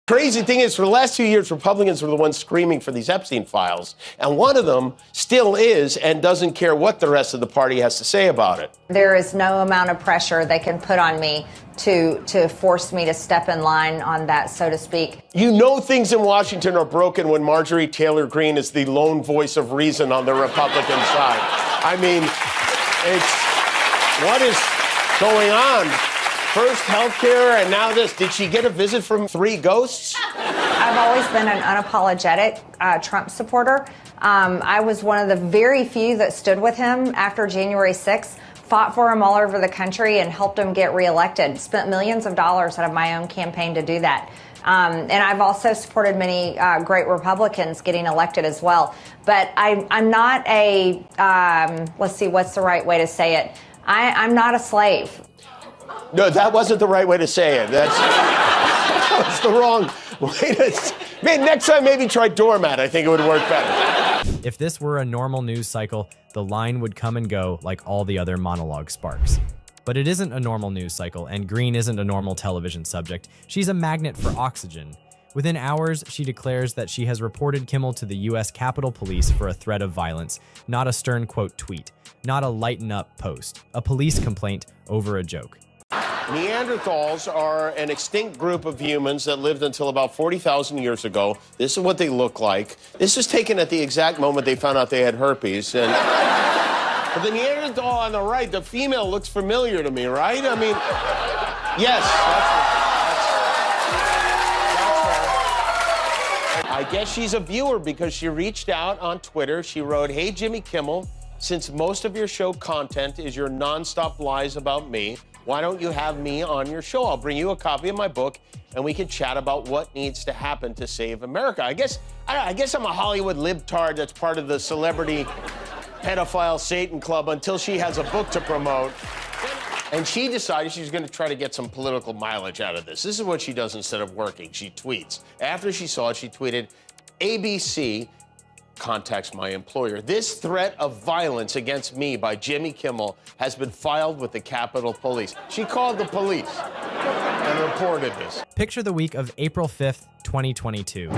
Crazy thing is, for the last 2 years, Republicans were the ones screaming for these Epstein files. And one of them still is and doesn't care what the rest of the party has to say about it. There is no amount of pressure they can put on me to force me to step in line on that, so to speak. You know things in Washington are broken when Marjorie Taylor Greene is the lone voice of reason on the Republican side. I mean, what is going on? First healthcare and now this. Did she get a visit from 3 ghosts? I've always been an unapologetic Trump supporter. I was one of the very few that stood with him after January 6th, fought for him all over the country and helped him get reelected. Spent millions of dollars out of my own campaign to do that. And I've also supported many great Republicans getting elected as well. But I'm not a, let's see, what's the right way to say it? I'm not a slave. No, that wasn't the right way to say it. That's the wrong way to say it. Man, next time maybe try doormat. I think it would work better. If this were a normal news cycle, the line would come and go like all the other monologue sparks. But it isn't a normal news cycle, and Greene isn't a normal television subject. She's a magnet for oxygen. Within hours, she declares that she has reported Kimmel to the U.S. Capitol Police for a threat of violence, not a stern quote tweet, not a lighten up post, a police complaint over a joke. Neanderthals are an extinct group of humans that lived until about 40,000 years ago. This is what they look like. This was taken at the exact moment they found out they had herpes. And but the Neanderthal on the right, the female, looks familiar to me, right? I mean, yes, that's right. I guess she's a viewer because she reached out on Twitter. She wrote, "Hey, Jimmy Kimmel, since most of your show content is your nonstop lies about me, why don't you have me on your show? I'll bring you a copy of my book, and we can chat about what needs to happen to save America." I guess I'm a Hollywood libtard that's part of the celebrity pedophile Satan club until she has a book to promote. And she decided she's going to try to get some political mileage out of this. This is what she does instead of working. She tweets. After she saw it, she tweeted, "ABC contacts my employer. This threat of violence against me by Jimmy Kimmel has been filed with the Capitol Police." She called the police and reported this. Picture the week of April 5th, 2022.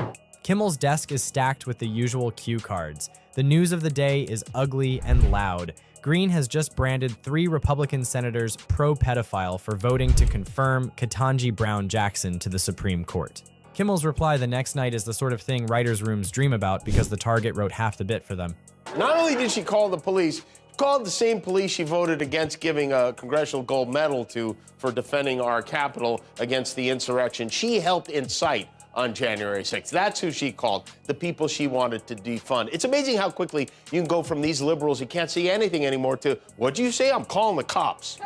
Kimmel's desk is stacked with the usual cue cards. The news of the day is ugly and loud. Greene has just branded 3 Republican senators pro-pedophile for voting to confirm Ketanji Brown Jackson to the Supreme Court. Kimmel's reply the next night is the sort of thing writers' rooms dream about because the Target wrote half the bit for them. Not only did she call the police, she called the same police she voted against giving a Congressional Gold Medal to for defending our Capitol against the insurrection she helped incite on January 6th. That's who she called, the people she wanted to defund. It's amazing how quickly you can go from these liberals who can't see anything anymore to, "What'd you say? I'm calling the cops."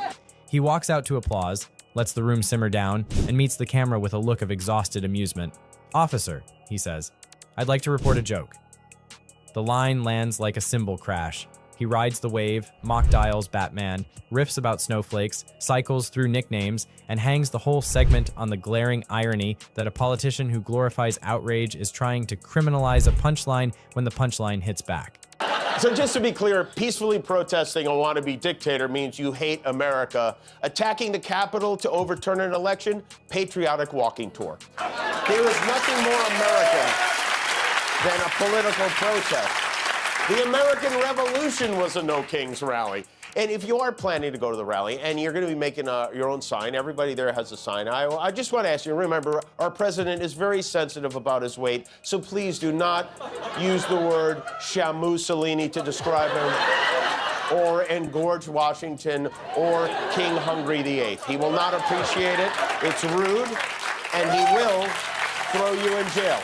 He walks out to applause, lets the room simmer down, and meets the camera with a look of exhausted amusement. "Officer," he says, "I'd like to report a joke." The line lands like a cymbal crash. He rides the wave, mock dials Batman, riffs about snowflakes, cycles through nicknames, and hangs the whole segment on the glaring irony that a politician who glorifies outrage is trying to criminalize a punchline when the punchline hits back. So just to be clear, peacefully protesting a wannabe dictator means you hate America. Attacking the Capitol to overturn an election, patriotic walking tour. There is nothing more American than a political protest. The American Revolution was a No Kings rally. And if you are planning to go to the rally and you're going to be making your own sign, everybody there has a sign. I just want to ask you, remember, our president is very sensitive about his weight, so please do not use the word Shamussolini to describe him, or engorge Washington, or King Hungry VIII. He will not appreciate it. It's rude, and he will throw you in jail.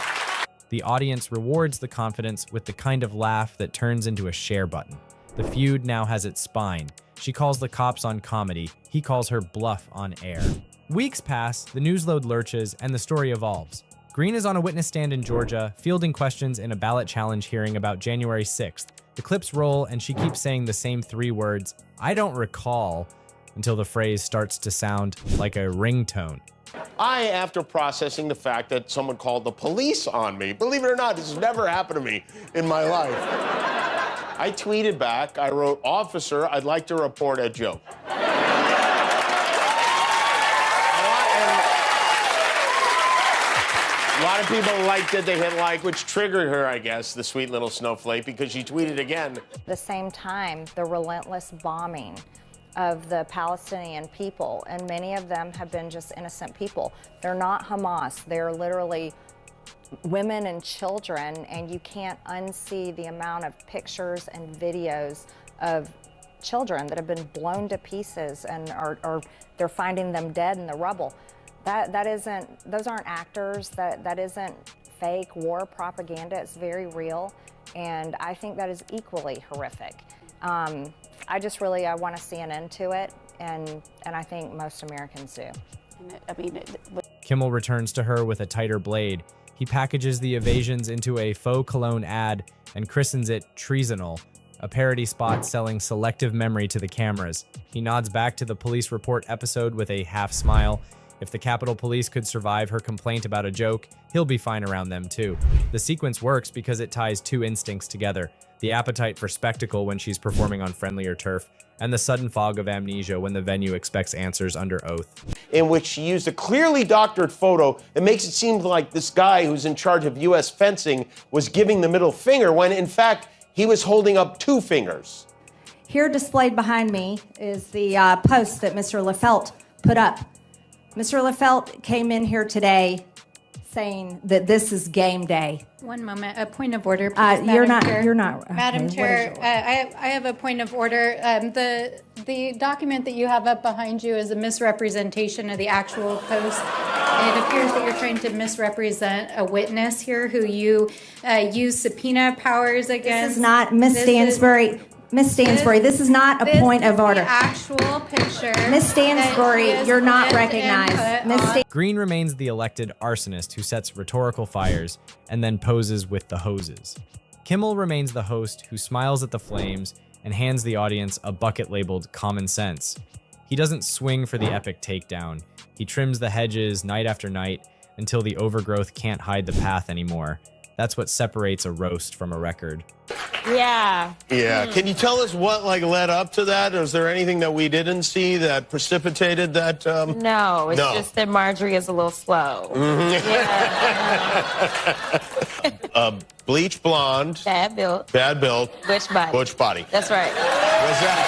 The audience rewards the confidence with the kind of laugh that turns into a share button. The feud now has its spine. She calls the cops on comedy. He calls her bluff on air. Weeks pass, the news load lurches, and the story evolves. Greene is on a witness stand in Georgia, fielding questions in a ballot challenge hearing about January 6th. The clips roll, and she keeps saying the same 3 words, "I don't recall," until the phrase starts to sound like a ringtone. After processing the fact that someone called the police on me, believe it or not, this has never happened to me in my life. I tweeted back, I wrote, "Officer, I'd like to report a joke." A lot of people liked it. They hit like, which triggered her, I guess, the sweet little snowflake, because she tweeted again. At the same time, the relentless bombing of the Palestinian people, and many of them have been just innocent people. They're not Hamas. They're literally women and children, and you can't unsee the amount of pictures and videos of children that have been blown to pieces and are they're finding them dead in the rubble. Those aren't actors. That isn't fake war propaganda. It's very real, and I think that is equally horrific. I just really want to see an end to it, and I think most Americans do. Kimmel returns to her with a tighter blade. He packages the evasions into a faux cologne ad and christens it Treasonal, a parody spot selling selective memory to the cameras. He nods back to the police report episode with a half smile. If the Capitol Police could survive her complaint about a joke, he'll be fine around them too. The sequence works because it ties two instincts together: the appetite for spectacle when she's performing on friendlier turf, and the sudden fog of amnesia when the venue expects answers under oath. In which she used a clearly doctored photo that makes it seem like this guy who's in charge of U.S. fencing was giving the middle finger, when in fact he was holding up two fingers. Here displayed behind me is the post that Mr. Lefelt put up. Mr. Lefelt came in here today saying that this is game day. One moment, a point of order, please, You're Madam Chair. not. Okay, Madam what is Chair, your order? I have a point of order. The document that you have up behind you is a misrepresentation of the actual post. It appears that you're trying to misrepresent a witness here who you use subpoena powers against. This is not, Miss Stansbury. Miss Stansbury, this is not a point of order. The actual picture. Miss Stansbury, you're not recognized. Miss Greene remains the elected arsonist who sets rhetorical fires and then poses with the hoses. Kimmel remains the host who smiles at the flames and hands the audience a bucket labeled common sense. He doesn't swing for the epic takedown. He trims the hedges night after night until the overgrowth can't hide the path anymore. That's what separates a roast from a record. Yeah. Yeah. Can you tell us what led up to that? Is there anything that we didn't see that precipitated that? No, it's just that Marjorie is a little slow. Yeah. Bleach blonde. Bad built. Bad built. Butch body. Butch body. That's right. Was that?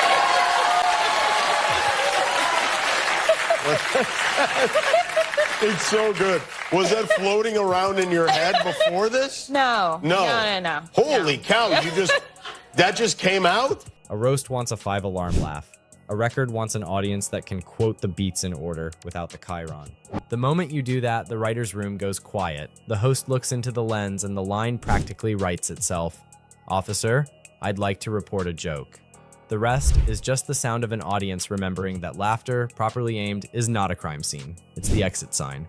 It's so good. Was that floating around in your head before this? No. No. Holy cow, that just came out? A roast wants a 5-alarm laugh. A record wants an audience that can quote the beats in order without the chyron. The moment you do that, the writer's room goes quiet. The host looks into the lens and the line practically writes itself. Officer, I'd like to report a joke. The rest is just the sound of an audience remembering that laughter, properly aimed, is not a crime scene. It's the exit sign.